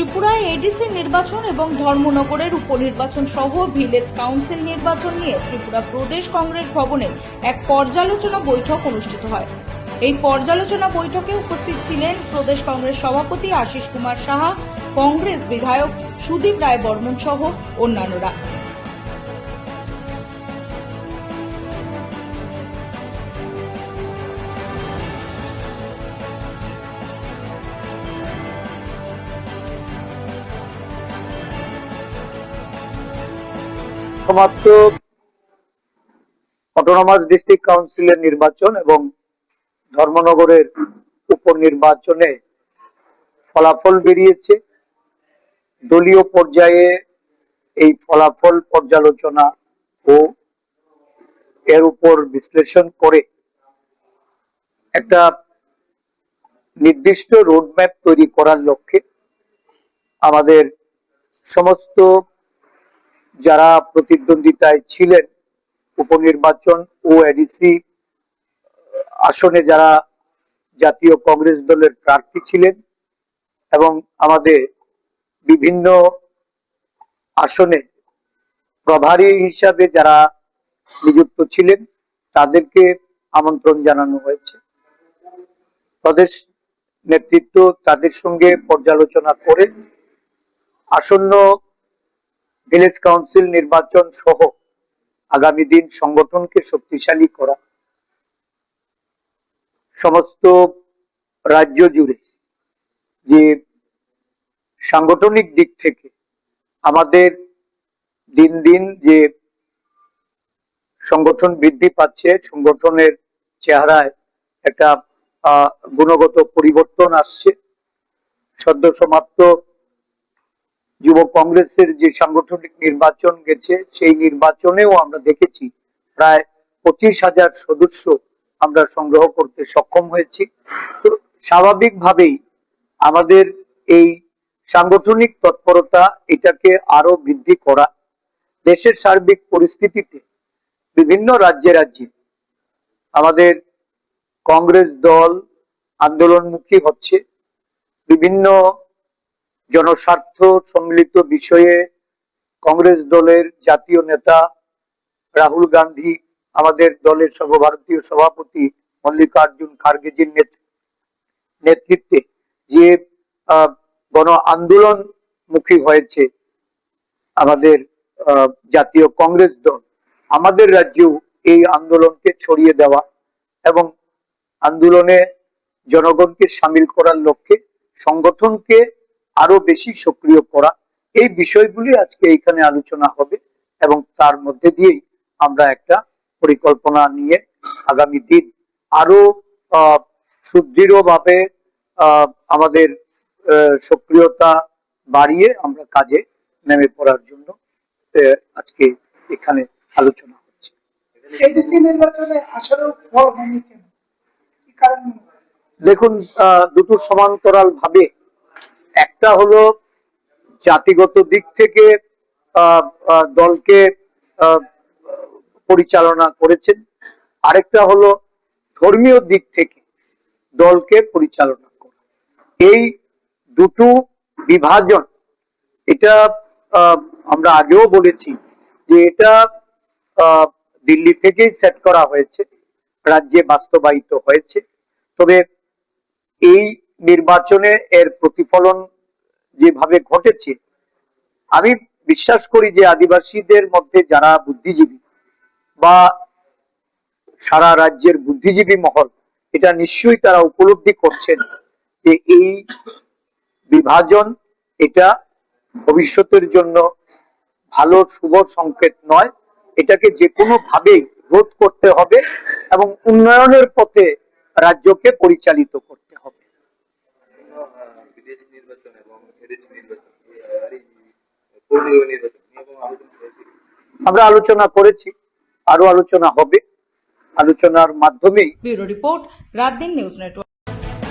ত্রিপুরায় এডিসি নির্বাচন এবং ধর্মনগরের উপনির্বাচন সহ ভিলেজ কাউন্সিল নির্বাচন নিয়ে ত্রিপুরা প্রদেশ কংগ্রেস ভবনে এক পর্যালোচনা বৈঠক অনুষ্ঠিত হয়। এই পর্যালোচনা বৈঠকে উপস্থিত ছিলেন প্রদেশ কংগ্রেস সভাপতি আশিস কুমার সাহা, কংগ্রেস বিধায়ক সুদীপ রায় বর্মন সহ অন্যান্যরা। সমাপ্ত অটোনমাস ডিস্ট্রিক্ট কাউন্সিলের নির্বাচন এবং ধর্মনগরের উপনির্বাচনে ফলাফল বেরিয়েছে। দলীয় পর্যায়ে এই ফলাফল পর্যালোচনা ও এর উপর বিশ্লেষণ করে একটা নির্দিষ্ট রোডম্যাপ তৈরি করার লক্ষ্যে আমাদের সমস্ত যারা প্রতিদ্বন্দ্বিতায় ছিলেন উপনির্বাচন ও এডিসি আসনে যারা জাতীয় কংগ্রেস দলের প্রার্থী ছিলেন এবং আমাদের বিভিন্ন আসনে প্রভারী হিসাবে যারা নিযুক্ত ছিলেন তাদেরকে আমন্ত্রণ জানানো হয়েছে। প্রদেশ নেতৃত্ব তাদের সঙ্গে পর্যালোচনা করে আসন্ন ভিলেজ কাউন্সিল নির্বাচন সহ আগামী দিন সংগঠনকে শক্তিশালী করা, সমস্ত রাজ্য জুড়ে যে সাংগঠনিক দিক থেকে আমাদের দিন দিন যে সংগঠন বৃদ্ধি পাচ্ছে, সংগঠনের চেহারায় একটা গুণগত পরিবর্তন আসছে। সদ্য সমাপ্ত যুব কংগ্রেসের যে সাংগঠনিক নির্বাচন গেছে সেই নির্বাচনেও আমরা দেখেছি প্রায় 25,000 সদস্য আমরা সংগ্রহ করতে সক্ষম হয়েছি। তো স্বাভাবিকভাবেই আমাদের এই সাংগঠনিক তৎপরতা এটাকে আরো বৃদ্ধি করা, দেশের সার্বিক পরিস্থিতিতে বিভিন্ন রাজ্যে রাজ্যে আমাদের কংগ্রেস দল আন্দোলনমুখী হচ্ছে, বিভিন্ন জনস্বার্থ সম্মিলিত বিষয়ে কংগ্রেস দলের জাতীয় নেতা রাহুল গান্ধী, আমাদের দলের সর্বভারতীয় সভাপতি মল্লিকার্জুন খার্গেজির নেতৃত্বে যে গণ আন্দোলন মুখী হয়েছে আমাদের জাতীয় কংগ্রেস দল, আমাদের রাজ্যেও এই আন্দোলনকে ছড়িয়ে দেওয়া এবং আন্দোলনে জনগণকে সামিল করার লক্ষ্যে সংগঠনকে আরো বেশি সক্রিয় করা, এই বিষয়গুলি আজকে এখানে আলোচনা হবে এবং তার মধ্যে দিয়েই আমরা একটা পরিকল্পনা নিয়ে আগামী দিন আরো সুদৃঢ়ভাবে আমাদের সক্রিয়তা বাড়িয়ে আমরা কাজে নেমে পড়ার জন্য আজকে এখানে আলোচনা হচ্ছে। এডিসি নির্বাচনে আসলে ফল হয়নি কেন, কি কারণ? দেখুন, দুটো সমান্তরাল ভাবে, একটা হলো জাতিগত দিক থেকে দলকে পরিচালনা করেছেন, আরেকটা হলো ধর্মীয় দিক থেকে দলকে পরিচালনা করা। এই দুটো বিভাজন, এটা আমরা আগেও বলেছি যে এটা দিল্লি থেকেই সেট করা হয়েছে, রাজ্যে বাস্তবায়িত হয়েছে। তবে এই নির্বাচনে এর প্রতিফলন যেভাবে ঘটেছে, আমি বিশ্বাস করি যে আদিবাসীদের মধ্যে যারা বুদ্ধিজীবী বা সারা রাজ্যের বুদ্ধিজীবী মহল, এটা নিশ্চয়ই তারা উপলব্ধি করছেন যে এই বিভাজন এটা ভবিষ্যতের জন্য ভালো শুভ সংকেত নয়। এটাকে যে কোনো ভাবেই রোধ করতে হবে এবং উন্নয়নের পথে রাজ্যকে পরিচালিত করতে হবে। আমরা আলোচনা করেছি, আরো আলোচনা হবে, আলোচনার মাধ্যমেই। ব্যুরো রিপোর্ট, রাত দিন নিউজ নেটওয়ার্ক।